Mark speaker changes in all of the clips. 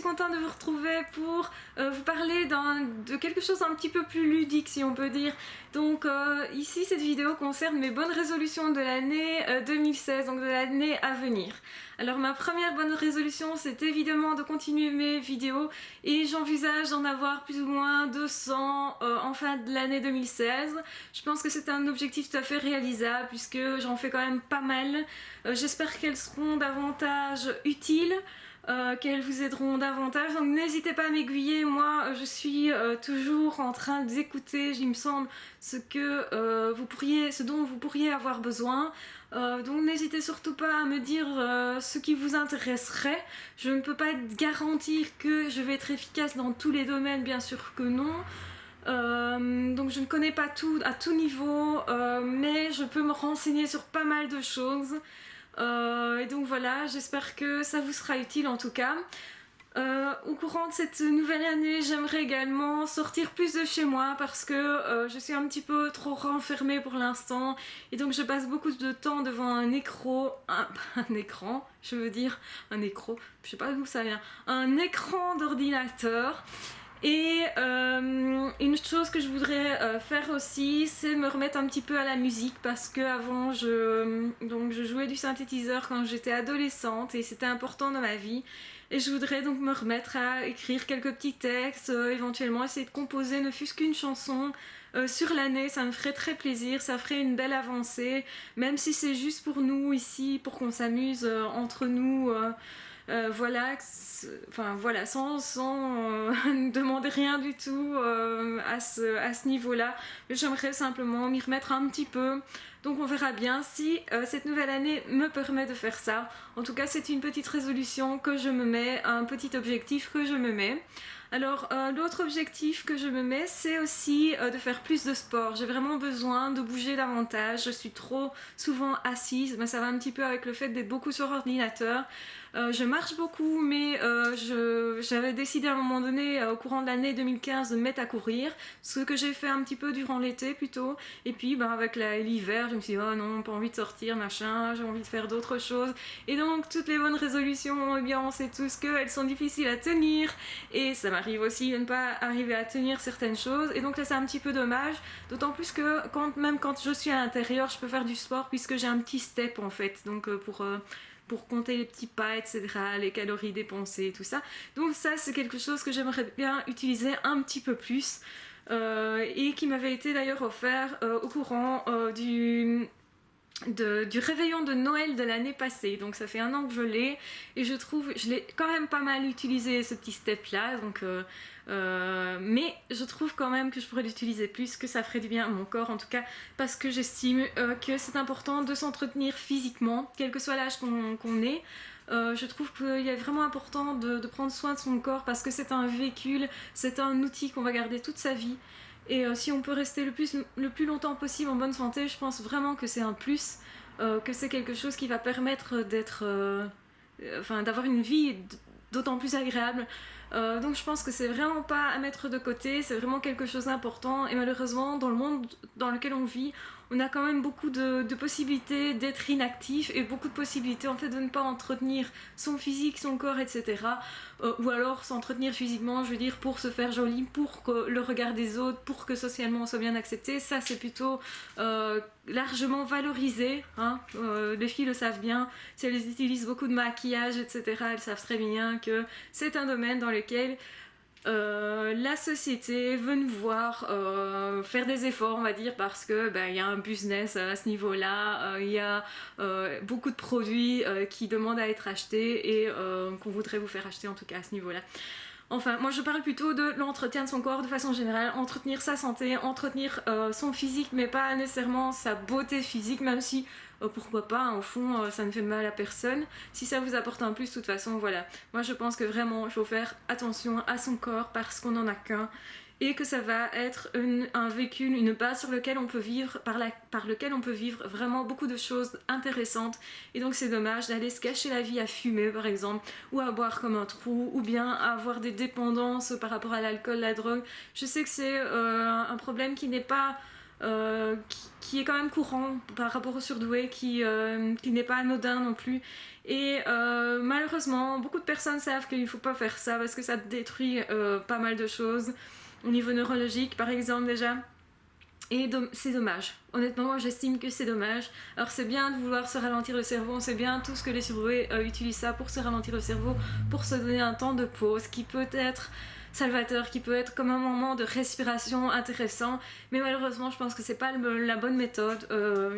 Speaker 1: suis contente de vous retrouver pour vous parler de quelque chose d'un petit peu plus ludique, si on peut dire. Donc ici, cette vidéo concerne mes bonnes résolutions de l'année 2016, donc de l'année à venir. Alors ma première bonne résolution, c'est évidemment de continuer mes vidéos et j'envisage d'en avoir plus ou moins 200 en fin de l'année 2016. Je pense que c'est un objectif tout à fait réalisable puisque j'en fais quand même pas mal. J'espère qu'elles seront davantage utiles. Qu'elles vous aideront davantage, donc n'hésitez pas à m'aiguiller. Moi je suis toujours en train d'écouter, il me semble, ce dont vous pourriez avoir besoin, donc n'hésitez surtout pas à me dire ce qui vous intéresserait. Je ne peux pas garantir que je vais être efficace dans tous les domaines, bien sûr que non. Donc je ne connais pas tout à tout niveau, mais je peux me renseigner sur pas mal de choses. Et donc voilà, j'espère que ça vous sera utile en tout cas. Au courant de cette nouvelle année, j'aimerais également sortir plus de chez moi parce que je suis un petit peu trop renfermée pour l'instant et donc je passe beaucoup de temps devant un écran, je sais pas d'où ça vient, un écran d'ordinateur. Et une chose que je voudrais faire aussi, c'est me remettre un petit peu à la musique parce que avant je jouais du synthétiseur quand j'étais adolescente et c'était important dans ma vie. Et je voudrais donc me remettre à écrire quelques petits textes, éventuellement essayer de composer ne fût-ce qu'une chanson sur l'année, ça me ferait très plaisir, ça ferait une belle avancée, même si c'est juste pour nous ici, pour qu'on s'amuse entre nous. Voilà, sans demander rien du tout à ce niveau-là. J'aimerais simplement m'y remettre un petit peu. Donc on verra bien si cette nouvelle année me permet de faire ça. En tout cas, c'est une petite résolution que je me mets, un petit objectif que je me mets. Alors l'autre objectif que je me mets, c'est aussi de faire plus de sport. J'ai vraiment besoin de bouger davantage. Je suis trop souvent assise, mais ça va un petit peu avec le fait d'être beaucoup sur ordinateur. Je marche beaucoup, mais j'avais décidé à un moment donné, au courant de l'année 2015, de me mettre à courir, ce que j'ai fait un petit peu durant l'été plutôt. Et puis avec l'hiver, je me suis dit oh non, pas envie de sortir, machin, j'ai envie de faire d'autres choses. Et donc toutes les bonnes résolutions, eh bien on sait tous qu'elles sont difficiles à tenir, et ça m'arrive aussi de ne pas arriver à tenir certaines choses. Et donc là c'est un petit peu dommage, d'autant plus que même quand je suis à l'intérieur, je peux faire du sport puisque j'ai un petit step en fait, donc pour compter les petits pas, etc., les calories dépensées, tout ça. Donc ça, c'est quelque chose que j'aimerais bien utiliser un petit peu plus et qui m'avait été d'ailleurs offert au courant du réveillon de Noël de l'année passée. Donc ça fait 1 an que je l'ai et je l'ai quand même pas mal utilisé, ce petit step là, donc mais je trouve quand même que je pourrais l'utiliser plus, que ça ferait du bien à mon corps en tout cas, parce que j'estime que c'est important de s'entretenir physiquement, quel que soit l'âge qu'on ait. Je trouve qu'il est vraiment important de prendre soin de son corps parce que c'est un véhicule, c'est un outil qu'on va garder toute sa vie. Et si on peut rester le plus longtemps possible en bonne santé, je pense vraiment que c'est un plus, que c'est quelque chose qui va permettre d'avoir une vie d'autant plus agréable. Donc je pense que c'est vraiment pas à mettre de côté, c'est vraiment quelque chose d'important. Et malheureusement, dans le monde dans lequel on vit, on a quand même beaucoup de possibilités d'être inactif et beaucoup de possibilités en fait de ne pas entretenir son physique, son corps, etc. Ou alors s'entretenir physiquement, je veux dire, pour se faire joli, pour que le regard des autres, pour que socialement on soit bien accepté. Ça c'est plutôt largement valorisé, hein. Les filles le savent bien, si elles utilisent beaucoup de maquillage, etc., elles savent très bien que c'est un domaine dans lequel la société veut nous voir faire des efforts, on va dire, parce que y a un business à ce niveau-là, il y a beaucoup de produits qui demandent à être achetés et qu'on voudrait vous faire acheter en tout cas à ce niveau-là. Enfin, moi je parle plutôt de l'entretien de son corps de façon générale, entretenir sa santé, entretenir son physique, mais pas nécessairement sa beauté physique, même si pourquoi pas, hein, au fond ça ne fait de mal à personne. Si ça vous apporte un plus, de toute façon, voilà. Moi je pense que vraiment il faut faire attention à son corps parce qu'on n'en a qu'un. Et que ça va être un véhicule, une base sur lequel on peut vivre, par lequel on peut vivre vraiment beaucoup de choses intéressantes. Et donc c'est dommage d'aller se cacher la vie à fumer par exemple, ou à boire comme un trou, ou bien à avoir des dépendances par rapport à l'alcool, la drogue. Je sais que c'est un problème qui n'est pas qui est quand même courant par rapport au surdoué, qui n'est pas anodin non plus. Et malheureusement, beaucoup de personnes savent qu'il ne faut pas faire ça parce que ça détruit pas mal de choses au niveau neurologique par exemple déjà. Et c'est dommage. Honnêtement, moi j'estime que c'est dommage. Alors c'est bien de vouloir se ralentir le cerveau, on sait bien tout ce que les surdoués utilisent ça pour se ralentir le cerveau, pour se donner un temps de pause qui peut être salvateur, qui peut être comme un moment de respiration intéressant. Mais malheureusement, je pense que c'est pas la bonne méthode.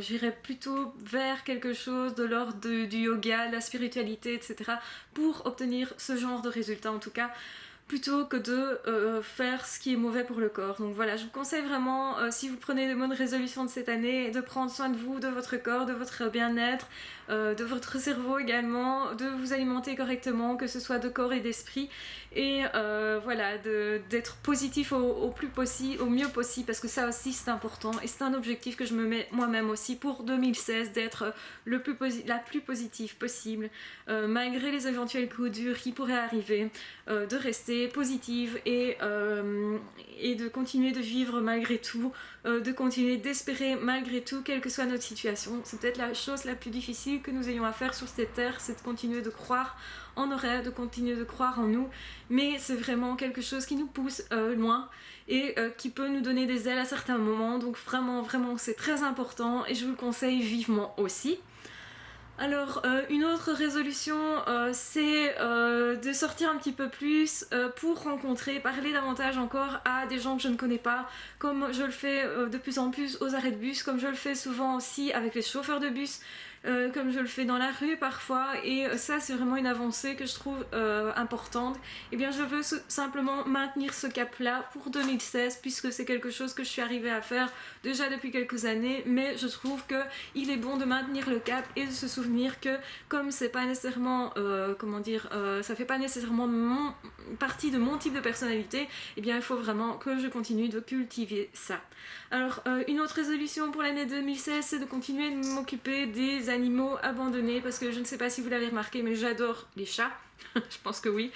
Speaker 1: J'irais plutôt vers quelque chose de l'ordre du yoga, de la spiritualité, etc. pour obtenir ce genre de résultat en tout cas, plutôt que de faire ce qui est mauvais pour le corps. Donc voilà, je vous conseille vraiment, si vous prenez de bonnes résolutions de cette année, de prendre soin de vous, de votre corps, de votre bien-être, de votre cerveau également, de vous alimenter correctement, que ce soit de corps et d'esprit, et voilà, d'être positif au plus possible, au mieux possible, parce que ça aussi c'est important, et c'est un objectif que je me mets moi-même aussi pour 2016, d'être la plus positive possible, malgré les éventuels coups durs qui pourraient arriver, de rester positive et de continuer de vivre malgré tout, de continuer d'espérer malgré tout, quelle que soit notre situation. C'est peut-être la chose la plus difficile que nous ayons à faire sur cette terre, c'est de continuer de croire en nos rêves, de continuer de croire en nous, mais c'est vraiment quelque chose qui nous pousse loin et qui peut nous donner des ailes à certains moments, donc vraiment c'est très important et je vous le conseille vivement aussi. Alors une autre résolution c'est de sortir un petit peu plus pour rencontrer, parler davantage encore à des gens que je ne connais pas, comme je le fais de plus en plus aux arrêts de bus, comme je le fais souvent aussi avec les chauffeurs de bus, comme je le fais dans la rue parfois, et ça c'est vraiment une avancée que je trouve importante. Et bien je veux simplement maintenir ce cap là pour 2016, puisque c'est quelque chose que je suis arrivée à faire déjà depuis quelques années, mais je trouve que il est bon de maintenir le cap et de se souvenir que comme c'est pas nécessairement ça fait pas nécessairement partie de mon type de personnalité, et bien il faut vraiment que je continue de cultiver ça. Alors une autre résolution pour l'année 2016, c'est de continuer de m'occuper des animaux abandonnés, parce que je ne sais pas si vous l'avez remarqué, mais j'adore les chats. Je pense que oui.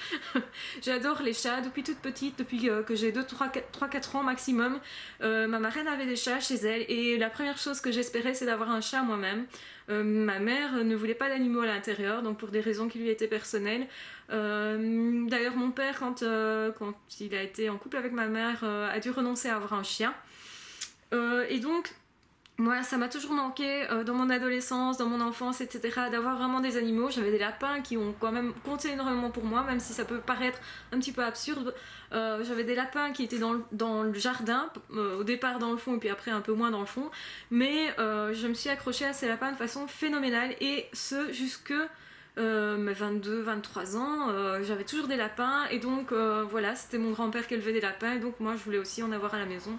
Speaker 1: J'adore les chats depuis toute petite, depuis que j'ai 3-4 ans maximum. Ma marraine avait des chats chez elle et la première chose que j'espérais c'est d'avoir un chat moi-même. Ma mère ne voulait pas d'animaux à l'intérieur, donc pour des raisons qui lui étaient personnelles. D'ailleurs mon père, quand il a été en couple avec ma mère, a dû renoncer à avoir un chien. Et donc moi, ça m'a toujours manqué dans mon adolescence, dans mon enfance, etc. d'avoir vraiment des animaux. J'avais des lapins qui ont quand même compté énormément pour moi, même si ça peut paraître un petit peu absurde. J'avais des lapins qui étaient dans le jardin, au départ dans le fond et puis après un peu moins dans le fond. Mais je me suis accrochée à ces lapins de façon phénoménale, et ce jusque mes 22-23 ans, j'avais toujours des lapins, et donc voilà, c'était mon grand-père qui élevait des lapins, et donc moi je voulais aussi en avoir à la maison.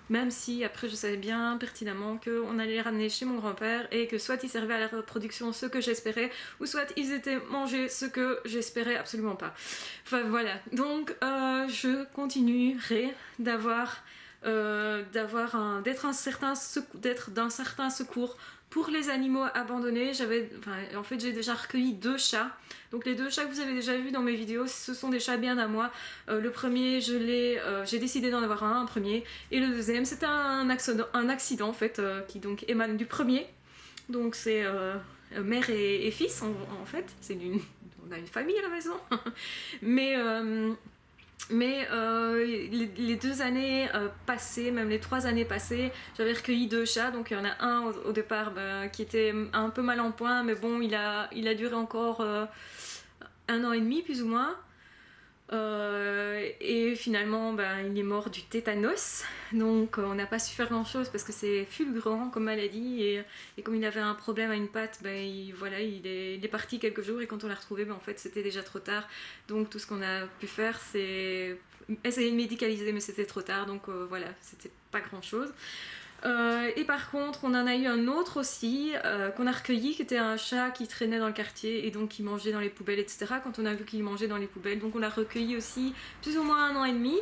Speaker 1: Même si après je savais bien pertinemment qu'on allait les ramener chez mon grand-père et que soit ils servaient à la reproduction ce que j'espérais, ou soit ils étaient mangés ce que j'espérais absolument pas. Enfin voilà, donc je continuerai d'être d'un certain secours pour les animaux abandonnés. En fait j'ai déjà recueilli 2 chats. Donc les 2 chats que vous avez déjà vus dans mes vidéos, ce sont des chats bien à moi. Le premier, j'ai décidé d'en avoir un premier, et le deuxième, c'était un accident en fait, qui donc émane du premier. Donc c'est mère et fils en fait. On a une famille à la maison. Mais les 2 années passées, même les 3 années passées, j'avais recueilli 2 chats. Donc il y en a un au départ qui était un peu mal en point, mais bon, il a duré encore 1 an et demi plus ou moins. Et finalement il est mort du tétanos, donc on n'a pas su faire grand chose parce que c'est fulgurant comme maladie, et comme il avait un problème à une patte, il est parti quelques jours, et quand on l'a retrouvé, en fait c'était déjà trop tard. Donc tout ce qu'on a pu faire c'est essayer de médicaliser, mais c'était trop tard, donc voilà, c'était pas grand chose. Et par contre on en a eu un autre aussi qu'on a recueilli, qui était un chat qui traînait dans le quartier et donc qui mangeait dans les poubelles, etc. Quand on a vu qu'il mangeait dans les poubelles, donc on l'a recueilli aussi plus ou moins 1 an et demi.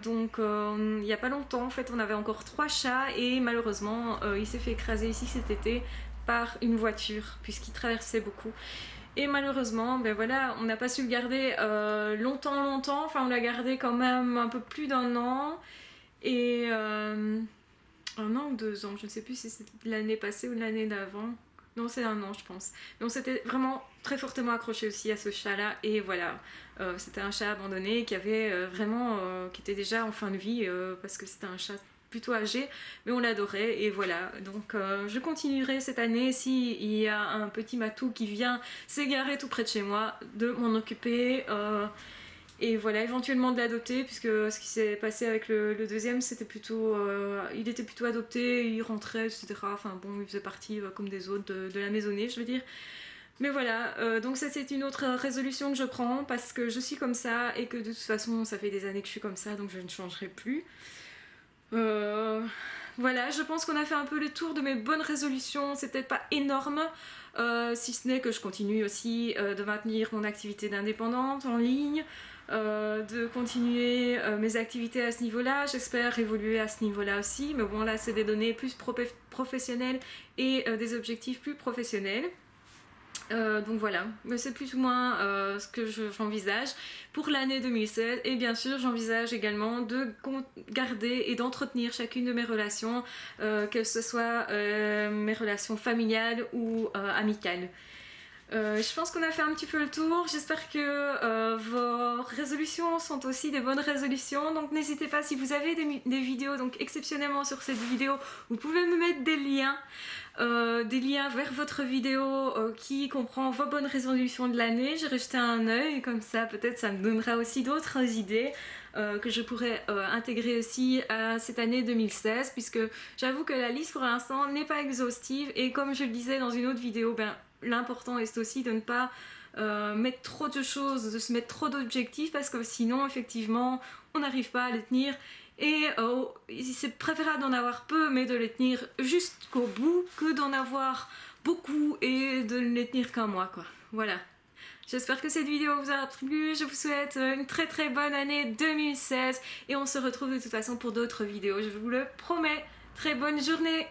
Speaker 1: Donc il n'y a pas longtemps en fait on avait encore 3 chats, et malheureusement il s'est fait écraser ici cet été par une voiture puisqu'il traversait beaucoup. Et malheureusement, on n'a pas su le garder longtemps, enfin on l'a gardé quand même un peu plus d'1 an, et un an ou 2 ans, je ne sais plus si c'est l'année passée ou l'année d'avant. Non, c'est un an, je pense. Mais on s'était vraiment très fortement accroché aussi à ce chat-là. Et voilà, c'était un chat abandonné qui avait qui était déjà en fin de vie parce que c'était un chat plutôt âgé, mais on l'adorait. Et voilà, donc je continuerai cette année, s'il y a un petit matou qui vient s'égarer tout près de chez moi, de m'en occuper. Et voilà, éventuellement de l'adopter, puisque ce qui s'est passé avec le deuxième, c'était plutôt. Il était plutôt adopté, il rentrait, etc. Enfin bon, il faisait partie, comme des autres, de la maisonnée, je veux dire. Mais voilà, donc ça c'est une autre résolution que je prends, parce que je suis comme ça, et que de toute façon, ça fait des années que je suis comme ça, donc je ne changerai plus. Euh, voilà, je pense qu'on a fait un peu le tour de mes bonnes résolutions. C'est peut-être pas énorme, si ce n'est que je continue aussi de maintenir mon activité d'indépendante en ligne, de continuer mes activités à ce niveau-là. J'espère évoluer à ce niveau-là aussi. Mais bon, là, c'est des données plus professionnelles et des objectifs plus professionnels. Donc voilà, mais c'est plus ou moins ce que j'envisage pour l'année 2016. Et bien sûr, j'envisage également de garder et d'entretenir chacune de mes relations, que ce soit mes relations familiales ou amicales. Je pense qu'on a fait un petit peu le tour. J'espère que vos résolutions sont aussi des bonnes résolutions. Donc n'hésitez pas, si vous avez des vidéos, donc exceptionnellement sur cette vidéo, vous pouvez me mettre des liens vers votre vidéo qui comprend vos bonnes résolutions de l'année. J'irai jeter un œil, comme ça peut-être ça me donnera aussi d'autres idées que je pourrais intégrer aussi à cette année 2016, puisque j'avoue que la liste pour l'instant n'est pas exhaustive, et comme je le disais dans une autre vidéo, l'important est aussi de ne pas mettre trop de choses, de se mettre trop d'objectifs, parce que sinon effectivement on n'arrive pas à les tenir. Et c'est préférable d'en avoir peu, mais de les tenir jusqu'au bout, que d'en avoir beaucoup et de ne les tenir qu'un mois, quoi. Voilà. J'espère que cette vidéo vous a plu. Je vous souhaite une très très bonne année 2016. Et on se retrouve de toute façon pour d'autres vidéos, je vous le promets. Très bonne journée!